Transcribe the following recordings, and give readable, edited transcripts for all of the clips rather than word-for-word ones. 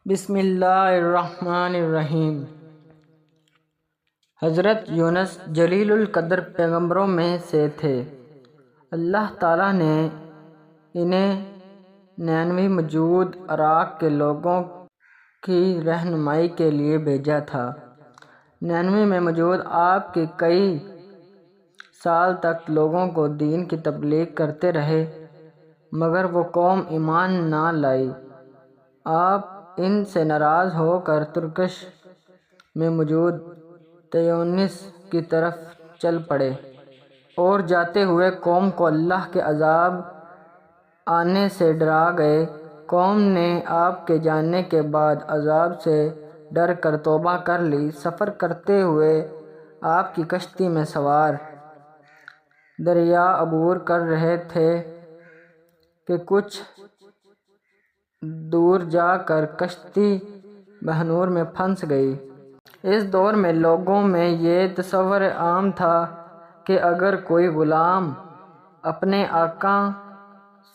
بسم اللہ الرحمن الرحیم۔ حضرت یونس جلیل القدر پیغمبروں میں سے تھے۔ اللہ تعالیٰ نے انہیں نینوے موجود عراق کے لوگوں کی رہنمائی کے لیے بھیجا تھا۔ نینوے میں موجود آپ کے کئی سال تک لوگوں کو دین کی تبلیغ کرتے رہے، مگر وہ قوم ایمان نہ لائی۔ آپ ان سے ناراض ہو کر ترکش میں موجود تیونس کی طرف چل پڑے اور جاتے ہوئے قوم کو اللہ کے عذاب آنے سے ڈرا گئے۔ قوم نے آپ کے جانے کے بعد عذاب سے ڈر کر توبہ کر لی۔ سفر کرتے ہوئے آپ کی کشتی میں سوار دریا عبور کر رہے تھے کہ کچھ دور جا کر کشتی بحنور میں پھنس گئی۔ اس دور میں لوگوں میں یہ تصور عام تھا کہ اگر کوئی غلام اپنے آقا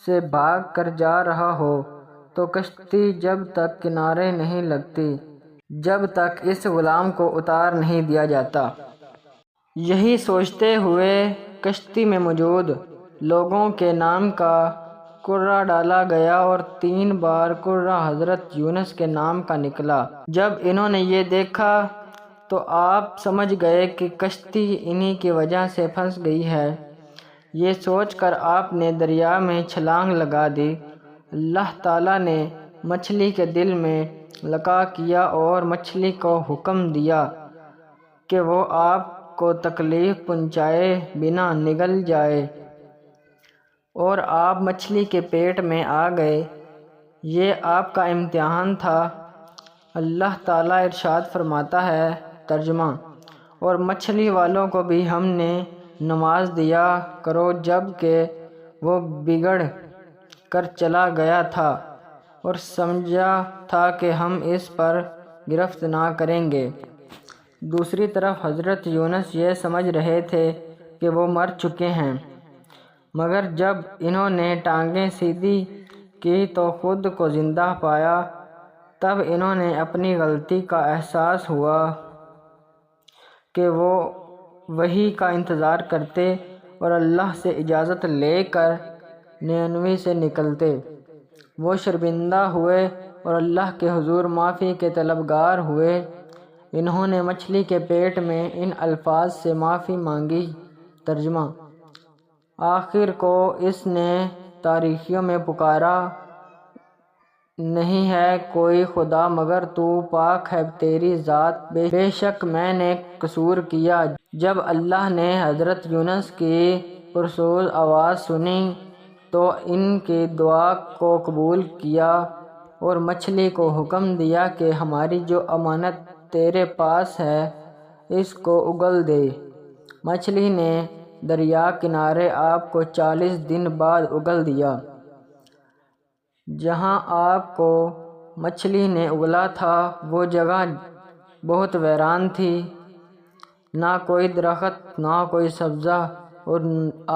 سے بھاگ کر جا رہا ہو تو کشتی جب تک کنارے نہیں لگتی جب تک اس غلام کو اتار نہیں دیا جاتا۔ یہی سوچتے ہوئے کشتی میں موجود لوگوں کے نام کا کرہ ڈالا گیا اور 3 بار کرہ حضرت یونس کے نام کا نکلا۔ جب انہوں نے یہ دیکھا تو آپ سمجھ گئے کہ کشتی انہی کی وجہ سے پھنس گئی ہے۔ یہ سوچ کر آپ نے دریا میں چھلانگ لگا دی۔ اللہ تعالیٰ نے مچھلی کے دل میں لقاء کیا اور مچھلی کو حکم دیا کہ وہ آپ کو تکلیف پہنچائے بنا نگل جائے اور آپ مچھلی کے پیٹ میں آ گئے۔ یہ آپ کا امتحان تھا۔ اللہ تعالیٰ ارشاد فرماتا ہے، ترجمہ: اور مچھلی والوں کو بھی ہم نے نواز دیا کرو جب کہ وہ بگڑ کر چلا گیا تھا اور سمجھا تھا کہ ہم اس پر گرفت نہ کریں گے۔ دوسری طرف حضرت یونس یہ سمجھ رہے تھے کہ وہ مر چکے ہیں، مگر جب انہوں نے ٹانگیں سیدھی کی تو خود کو زندہ پایا۔ تب انہوں نے اپنی غلطی کا احساس ہوا کہ وہ وحی کا انتظار کرتے اور اللہ سے اجازت لے کر نینوے سے نکلتے۔ وہ شرمندہ ہوئے اور اللہ کے حضور معافی کے طلبگار ہوئے۔ انہوں نے مچھلی کے پیٹ میں ان الفاظ سے معافی مانگی، ترجمہ: آخر کو اس نے تاریکیوں میں پکارا، نہیں ہے کوئی خدا مگر تو، پاک ہے تیری ذات، بے شک میں نے قصور کیا۔ جب اللہ نے حضرت یونس کی پرسوز آواز سنی تو ان کی دعا کو قبول کیا اور مچھلی کو حکم دیا کہ ہماری جو امانت تیرے پاس ہے اس کو اگل دے۔ مچھلی نے دریا کنارے آپ کو 40 دن بعد اگل دیا۔ جہاں آپ کو مچھلی نے اگلا تھا وہ جگہ بہت ویران تھی، نہ کوئی درخت نہ کوئی سبزہ، اور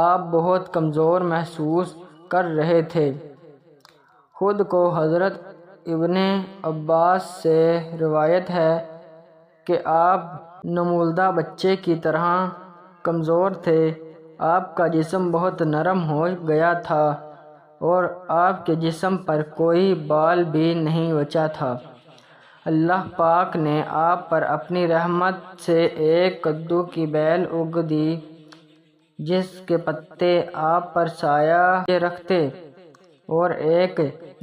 آپ بہت کمزور محسوس کر رہے تھے۔ خود کو حضرت ابن عباس سے روایت ہے کہ آپ نمولدہ بچے کی طرح کمزور تھے۔ آپ کا جسم بہت نرم ہو گیا تھا اور آپ کے جسم پر کوئی بال بھی نہیں بچا تھا۔ اللہ پاک نے آپ پر اپنی رحمت سے ایک کدو کی بیل اگ دی جس کے پتے آپ پر سایہ رکھتے، اور ایک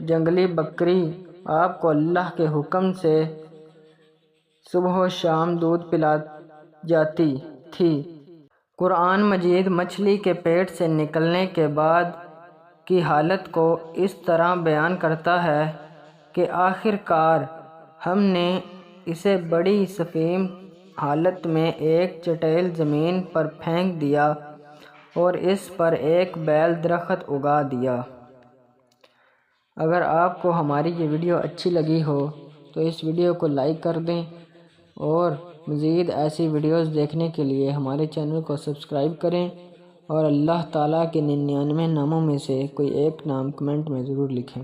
جنگلی بکری آپ کو اللہ کے حکم سے صبح و شام دودھ پلا جاتی تھی۔ قرآن مجید مچھلی کے پیٹ سے نکلنے کے بعد کی حالت کو اس طرح بیان کرتا ہے کہ آخر کار ہم نے اسے بڑی سقیم حالت میں ایک چٹیل زمین پر پھینک دیا اور اس پر ایک بیل درخت اگا دیا۔ اگر آپ کو ہماری یہ ویڈیو اچھی لگی ہو تو اس ویڈیو کو لائک کر دیں اور مزید ایسی ویڈیوز دیکھنے کے لیے ہمارے چینل کو سبسکرائب کریں، اور اللہ تعالیٰ کے 99 ناموں میں سے کوئی ایک نام کمنٹ میں ضرور لکھیں۔